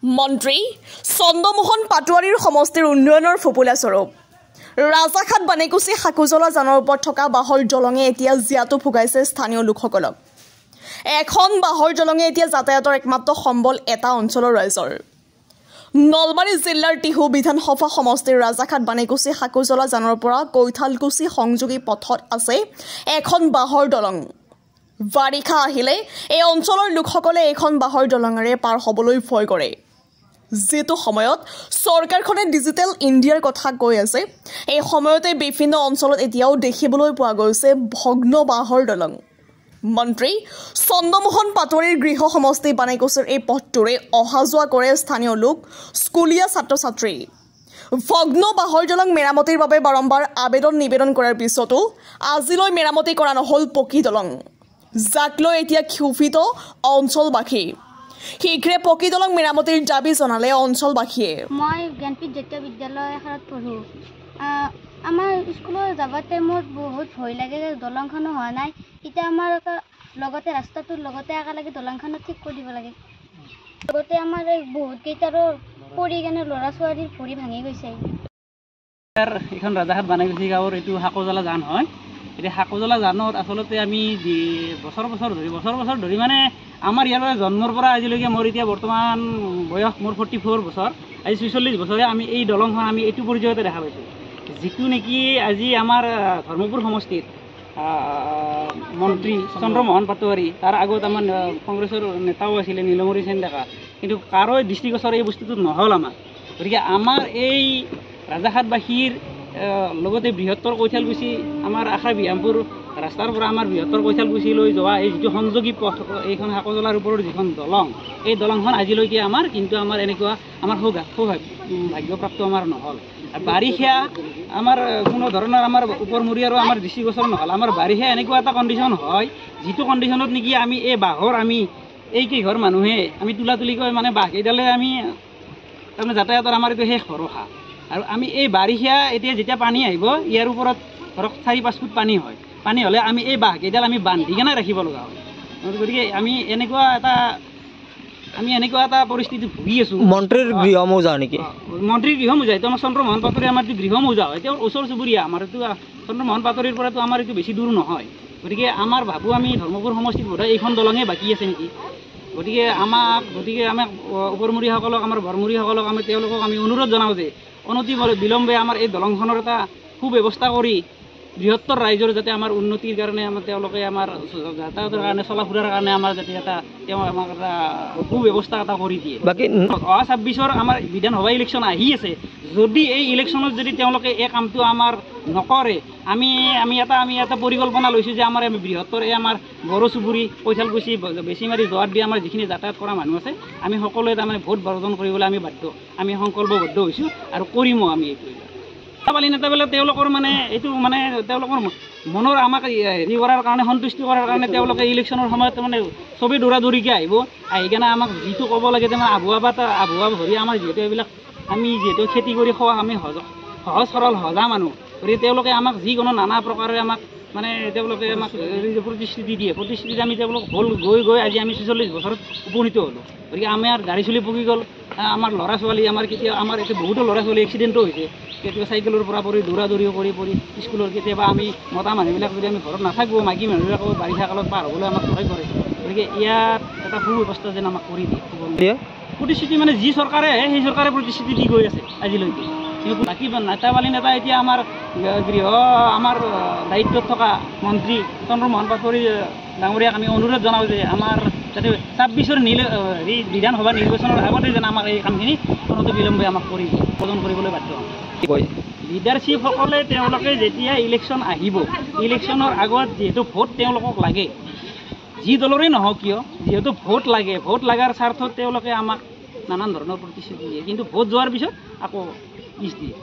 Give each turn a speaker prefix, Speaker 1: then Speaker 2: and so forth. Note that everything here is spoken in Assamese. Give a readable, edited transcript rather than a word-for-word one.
Speaker 1: মন্ত্ৰী চন্দ্ৰমোহন পাটোৱাৰীৰ সমষ্টিৰ উন্নয়নৰ ফুপুলা স্বৰূপ ৰাজাঘাট বানেকুচি হাকুজলা জানৰ ওপৰত থকা বাহৰ দলঙে এতিয়া জিয়াটো ফুগাইছে স্থানীয় লোকসকলক। এখন বাহৰ দলঙে এতিয়া যাতায়াতৰ একমাত্ৰ সম্বল এটা অঞ্চলৰ ৰাইজৰ। নলবাৰী জিলাৰ টিহু বিধানসভা সমষ্টিৰ ৰাজাঘাট বানেকুচি হাকুজলা জানৰ পৰা কৈঠালকুচি সংযোগী পথত আছে এখন বাহৰ দলং। বাৰিষা আহিলে এই অঞ্চলৰ লোকসকলে এখন বাহৰ দলঙেৰে পাৰ হ'বলৈ ভয় কৰে। যেটো সময়ত চৰকাৰখনে ডিজিটেল ইণ্ডিয়াৰ কথা কৈ আছে, এই সময়তে বিভিন্ন অঞ্চলত এতিয়াও দেখিবলৈ পোৱা গৈছে ভগ্ন বাহৰ দলং। মন্ত্ৰী চন্দ্ৰমোহন পাটোৱাৰীৰ গৃহ সমষ্টি বানেকুচিৰ এই পথটোৰে অহা যোৱা কৰে স্থানীয় লোক, স্কুলীয়া ছাত্ৰ ছাত্ৰী। ভগ্ন বাহৰ দলং মেৰামতিৰ বাবে বাৰম্বাৰ আবেদন নিবেদন কৰাৰ পিছতো আজিলৈ মেৰামতি কৰা নহ'ল পকী দলং, যাক লৈ এতিয়া ক্ষোভিত অঞ্চলবাসী। শীঘ্ৰে পকী দলং মেৰামতিৰ দাবী জনালে অঞ্চলবাসীয়ে।
Speaker 2: মই জ্ঞানপীঠ জাতীয় বিদ্যালয় এখনত পঢ়োঁ। আমাৰ স্কুলৰ যাবৰ টাইমত বহুত ভয় লাগে, দলংখনো হোৱা নাই। এতিয়া আমাৰ লগতে ৰাস্তাটোৰ লগতে একেলগে দলংখনো ঠিক কৰি দিব লাগে। লগতে আমাৰ বহুত কেইটাৰো পৰি কেনে ল'ৰা ছোৱালীৰ ভৰি ভাঙি গৈছে।
Speaker 3: এইখন ৰাজাঘাট বানেকুচি গাঁৱৰ এইটো হাকুজলা জান হয়। এতিয়া হাকুজলা জানত আচলতে আমি বছৰ বছৰ ধৰি মানে আমাৰ ইয়াৰ জন্মৰ পৰা আজিলৈকে মোৰ এতিয়া বৰ্তমান বয়স মোৰ 44 বছৰ, আজি 46 বছৰে আমি এই দলংখন আমি এইটো পৰ্যায়তে দেখা পাইছোঁ। যিটো নেকি আজি আমাৰ ধৰ্মপুৰ সমষ্টিত মন্ত্ৰী চন্দ্ৰমোহন পাটোৱাৰী, তাৰ আগত আমাৰ কংগ্ৰেছৰ নেতাও আছিলে নীলমণি সেন ডেকা, কিন্তু কাৰো দৃষ্টিগোচৰ এই বস্তুটো নহ'ল আমাৰ। গতিকে আমাৰ এই ৰাজাঘাটবাসীৰ লগতে বৃহত্তৰ কৈঠালকুচি আমাৰ আশা বিহামপুৰ ৰাস্তাৰ পৰা আমাৰ বৃহত্তৰ কৈঠালকুচিলৈ যোৱা এই যিটো সংযোগী পথ, এইখন হাকুজলাৰ ওপৰত যিখন দলং, এই দলংখন আজিলৈকে আমাৰ কিন্তু আমাৰ এনেকুৱা আমাৰ সৌভাগ্যপ্ৰাপ্ত আমাৰ নহ'ল। আৰু বাৰিষা আমাৰ কোনো ধৰণৰ আমাৰ ওপৰমূৰীয়াৰো আমাৰ দৃষ্টিগোচৰ নহ'ল। আমাৰ বাৰিষা এনেকুৱা এটা কণ্ডিশ্যন হয়, যিটো কণ্ডিশ্যনত নেকি আমি এই বাঁহৰ আমি এই কেইঘৰ মানুহে আমি তুলাতুলিকৈ মানে বাঁহকেইডালে আমি তাৰমানে যাতায়াতৰ আমাৰ এইটো শেষ ভৰসা। আৰু আমি এই বাৰিষা এতিয়া যেতিয়া পানী আহিব, ইয়াৰ ওপৰত ধৰক 4-5 ফুট পানী হয়। পানী হ'লে আমি এই বাঁহকেইডাল আমি বান্ধি কেনে ৰাখিব লগা হয়। গতিকে আমি এনেকুৱা এটা পৰিস্থিতিত ভুগি আছোঁ।
Speaker 4: মন্ত্ৰীৰ গৃহ মৌজা নেকি?
Speaker 3: মন্ত্ৰীৰ গৃহ মৌজা, এইটো আমাৰ চন্দ্ৰমোহন পাটোৱাৰী আমাৰ এইটো গৃহ মৌজা হয়। তেওঁৰ ওচৰ চুবুৰীয়া আমাৰ এইটো চন্দ্ৰমোহন পাটোৱাৰীৰ পৰাতো আমাৰ এইটো বেছি দূৰ নহয়। গতিকে আমাৰ ভাবোঁ আমি ধৰ্মপুৰ সমষ্টিত বোধহয় এইখন দলঙে বাকী আছে নেকি। গতিকে আমাক ওপৰমূৰীয়াসকলক, আমাৰ বৰমূৰীয়াসকলক তেওঁলোকক আমি অনুৰোধ জনাওঁ যে অনতি বিলম্বে আমাৰ এই দলংখনৰ এটা সুব্যৱস্থা কৰি বৃহত্তৰ ৰাইজৰ যাতে আমাৰ উন্নতিৰ কাৰণে তেওঁলোকে আমাৰ যাতায়াতৰ কাৰণে চলা ফুৰাৰ কাৰণে আমাৰ যাতে তেওঁ আমাক এটা সুব্যৱস্থা এটা কৰি দিয়ে। বাকী অহা 26ৰ আমাৰ বিধানসভা ইলেকশ্যন আহি আছে, যদি এই ইলেকশ্যনত যদি তেওঁলোকে এই কামটো আমাৰ নকৰে, আমি এটা পৰিকল্পনা লৈছোঁ যে আমাৰ বৃহত্তৰ এই আমাৰ বড়ো চুবুৰী কৈঠালকুচি বেছিমাৰি যোৱাত দি আমাৰ যিখিনি যাতায়াত কৰা মানুহ আছে, আমি সকলোৱে তাৰমানে ভোট বৰ্জন কৰিবলৈ আমি সংকল্পবদ্ধ হৈছোঁ আৰু কৰিমো আমি এইটো। নেতাবিলাক তেওঁলোকৰ মানে এইটো মানে তেওঁলোকৰ মনৰ আমাক হেৰি কৰাৰ কাৰণে, সন্তুষ্টি কৰাৰ কাৰণে তেওঁলোকে ইলেকশ্যনৰ সময়ত মানে চবেই দৌৰাদৌৰিকৈ আহি কেনে আমাক যিটো ক'ব লাগে তাৰমানে আভুৱা ভৰি আমাৰ যিহেতু এইবিলাক আমি যিহেতু খেতি কৰি খোৱা আমি সহজ সৰল সজা মানুহ, গতিকে তেওঁলোকে আমাক যিকোনো নানা প্ৰকাৰে আমাক মানে তেওঁলোকে আমাক প্ৰতিশ্ৰুতি দিয়ে। প্ৰতিশ্ৰুতিত আমি তেওঁলোক গৈ আজি আমি 46 বছৰত উপনীত হ'লোঁ। গতিকে আমাৰ গাড়ী চলি পকি গ'ল, আমাৰ ল'ৰা ছোৱালী আমাৰ এতিয়া বহুতো ল'ৰা ছোৱালী এক্সিডেণ্টো হৈছে, কেতিয়াবা চাইকেলৰ পৰা পৰি দৌৰাদৌৰিও কৰি স্কুলৰ, কেতিয়াবা আমি মতা মানুহবিলাক যদি আমি ঘৰত নাথাকোঁ, মাইকী মানুহবিলাকো বাৰিষা কালত পাৰ হ'বলৈ আমাক সহায় কৰে। গতিকে ইয়াত এটা সুব্যৱস্থা যেন আমাক কৰি দিয়ে। প্ৰতিশ্ৰুতি মানে যি চৰকাৰে আহে সেই চৰকাৰে প্ৰতিশ্ৰুতি দি গৈ আছে আজিলৈকে। কিন্তু বাকী নেতা এতিয়া আমাৰ আমাৰ দায়িত্বত থকা মন্ত্ৰী চন্দ্ৰমোহন পাটোৱাৰী ডাঙৰীয়াক আমি অনুৰোধ জনাওঁ যে আমাৰ যাতে 26ৰ বিধানসভা নিৰ্বাচনৰ আগতে যেন আমাক এই কামখিনি অনতি বিলম্বে আমাক প্ৰদান কৰিবলৈ বাধ্য হওঁ। লিডাৰশ্বিপসকলে তেওঁলোকে যেতিয়া ইলেকশ্যন আহিব, ইলেকশ্যনৰ আগত যিহেতু ভোট তেওঁলোকক লাগে, যি দলৰে নহওক কিয়, যিহেতু ভোট লাগে, ভোট লগাৰ স্বাৰ্থত তেওঁলোকে আমাক নানান ধৰণৰ প্ৰতিশ্ৰুতি দিয়ে, কিন্তু ভোট যোৱাৰ পিছত আকৌ পিছ দিয়ে।